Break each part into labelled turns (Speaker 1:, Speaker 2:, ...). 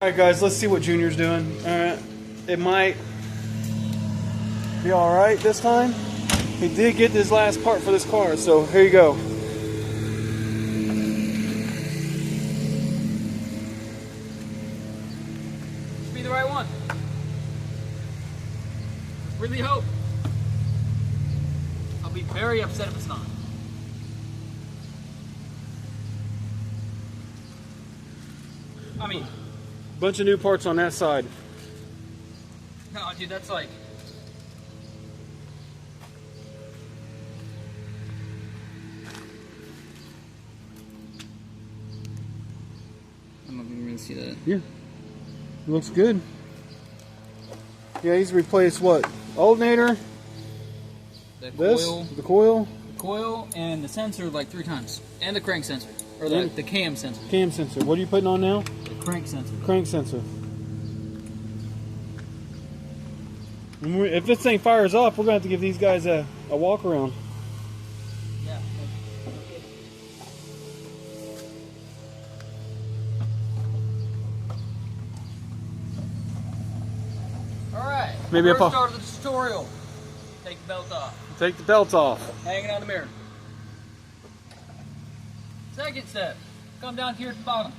Speaker 1: Alright guys, let's see what Junior's doing. Alright, it might be alright this time. He did get his last part for this car, so here you go.
Speaker 2: Should be the right one. Really hope. I'll be very upset if it's not. I mean,
Speaker 1: Bunch of new parts on that side.
Speaker 2: no, dude, that's like. I'm not even gonna see that.
Speaker 1: Yeah. Looks good. Yeah, he's replaced what? Alternator?
Speaker 2: The
Speaker 1: This?
Speaker 2: coil,
Speaker 1: The coil?
Speaker 2: the coil, and the sensor like 3 times, and the crank sensor, or
Speaker 1: And-
Speaker 2: the cam sensor,
Speaker 1: Cam sensor. What are you putting on now?
Speaker 2: the crank sensor.
Speaker 1: Crank sensor. If this thing fires up, we're going to have to give these guys a walk around.
Speaker 2: Yeah. All right.
Speaker 1: Maybe
Speaker 2: First
Speaker 1: if I-
Speaker 2: start of the tutorial. Take the belt off.
Speaker 1: Take the belts off.
Speaker 2: Hanging on the mirror. Second step. Come down here at the bottom.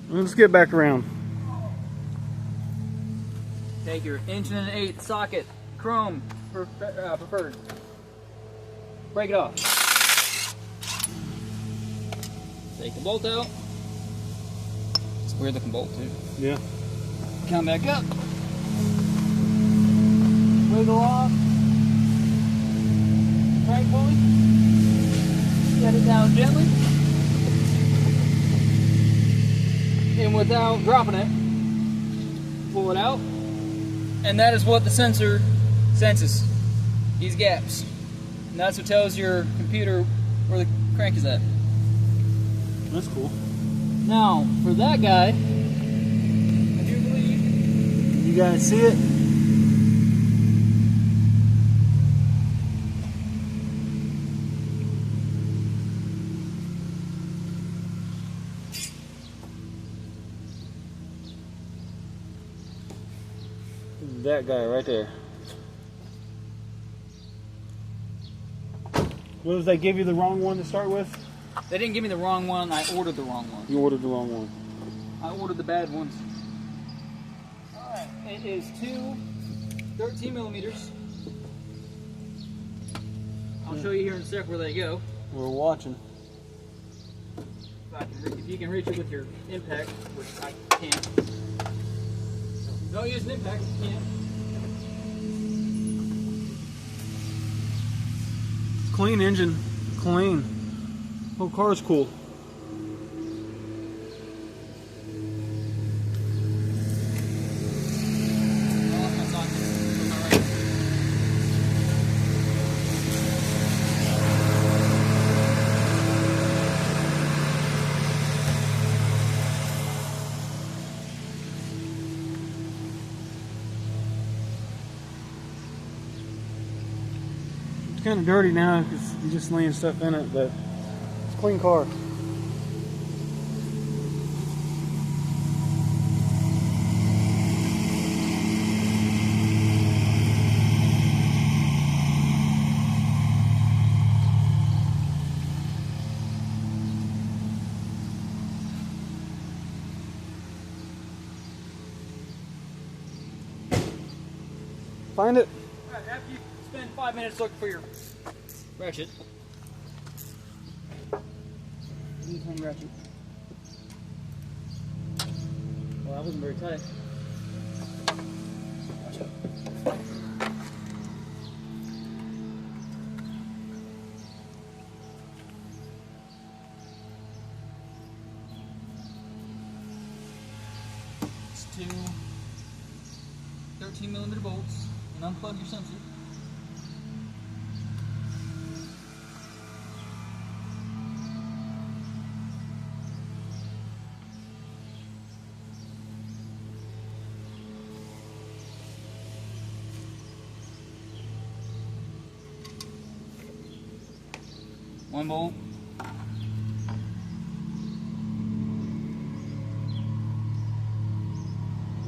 Speaker 1: Let's get back around.
Speaker 2: Take your inch and an eighth socket, chrome preferred. Break it off. Take the bolt out. It's a weird looking bolt too.
Speaker 1: Yeah.
Speaker 2: Come back up. Wiggle off. Crank pulley. Set it down gently. And without dropping it, pull it out. And that is what the sensor senses. These gaps. And that's what tells your computer where the crank is at.
Speaker 1: That's cool.
Speaker 2: Now, for that guy, I do believe
Speaker 1: You guys see it? That guy right there. What was they give you the wrong one to start with?
Speaker 2: they didn't give me the wrong one. I ordered the wrong one.
Speaker 1: You ordered the wrong one.
Speaker 2: I ordered the bad ones. Alright, it is two 13 millimeters. I'll show you here in a sec where they go.
Speaker 1: We're watching.
Speaker 2: If you can reach it with your impact, which I can't. Don't use an impact if you can't.
Speaker 1: Clean engine. Clean. Whole car's cool.
Speaker 2: I lost my socket. It's not right.
Speaker 1: It's kind of dirty now because you're just laying stuff in it, but it's a clean car. Find it.
Speaker 2: Alright, after you spend 5 minutes looking for your ratchet. Anytime ratchet. Well, that wasn't very tight. Watch out. It's two 13 millimeter bolts and unplug your sensor. One bolt.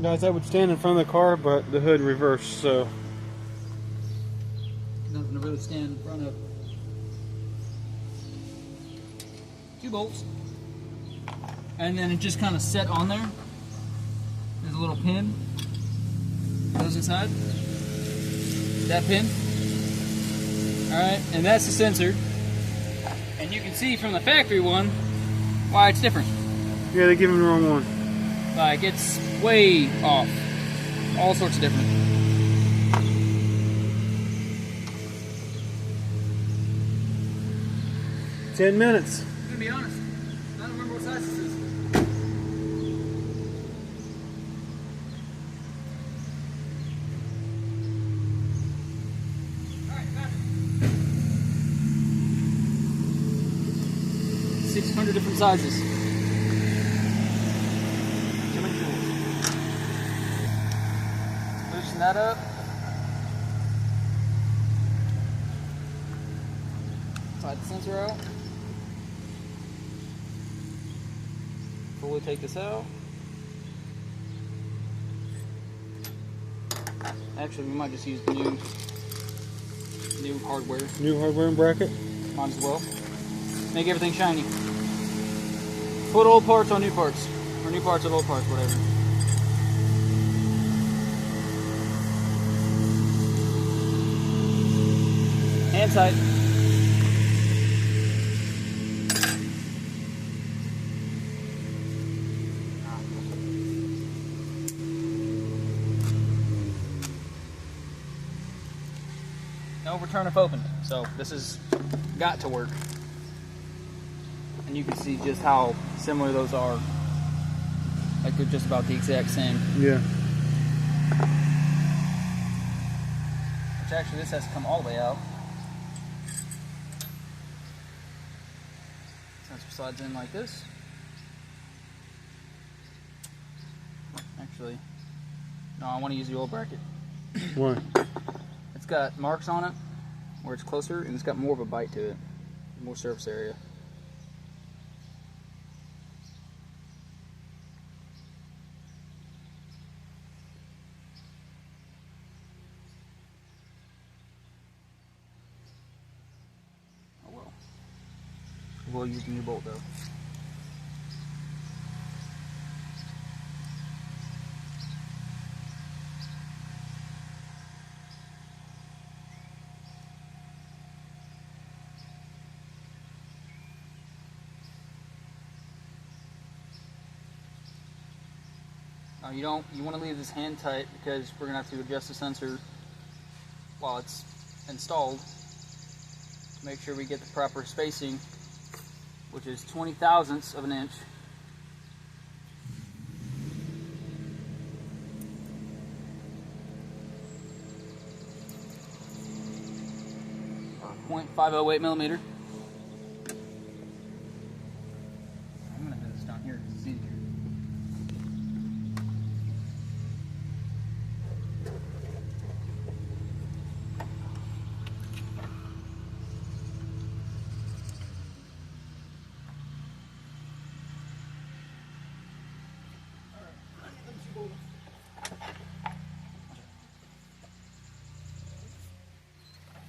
Speaker 1: Guys, I would stand in front of the car, but the hood reversed, so.
Speaker 2: Nothing to really stand in front of. 2 bolts. And then it just kind of set on there. There's a little pin. Goes inside. That pin. Alright, and that's the sensor. And you can see from the factory one why it's different.
Speaker 1: Yeah, they give him the wrong one.
Speaker 2: Like, it's way off. All sorts of different.
Speaker 1: $10 minutes.
Speaker 2: I'm gonna be honest, I don't remember what size this is. Alright, got it. 600 different sizes. Loosen that up. Slide the sensor out. Fully take this out. Actually, we might just use the new hardware.
Speaker 1: New hardware and bracket.
Speaker 2: Might as well. Make everything shiny. Put old parts on new parts. Or new parts on old parts, whatever. Hand tight. No return if opened, so this has got to work. And you can see just how similar those are. Like they're just about the exact same.
Speaker 1: Yeah.
Speaker 2: Which actually this has to come all the way out. Sensor slides in like this. Actually, no, I want to use the old bracket.
Speaker 1: Why?
Speaker 2: It's got marks on it where it's closer, and it's got more of a bite to it, more surface area. Oh well. We'll use the new bolt though. Now you want to leave this hand tight because we're gonna have to adjust the sensor while it's installed to make sure we get the proper spacing, which is 20 thousandths of an inch. Or 0.508 millimeter. I'm gonna do this down here because it's easier.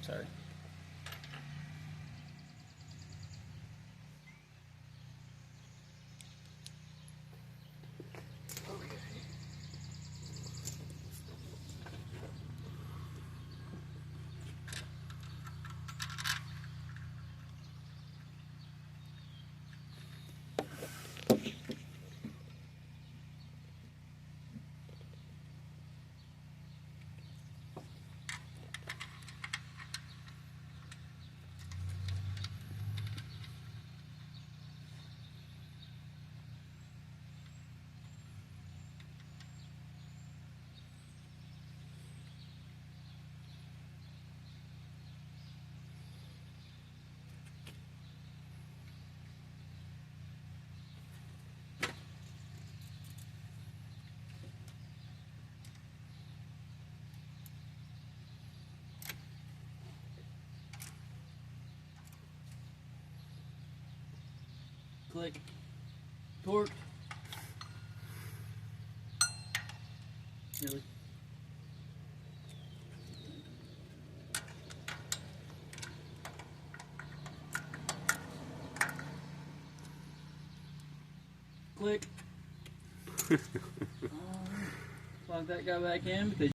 Speaker 2: Sorry. Click, torque. Really. Click. Plug that guy back in because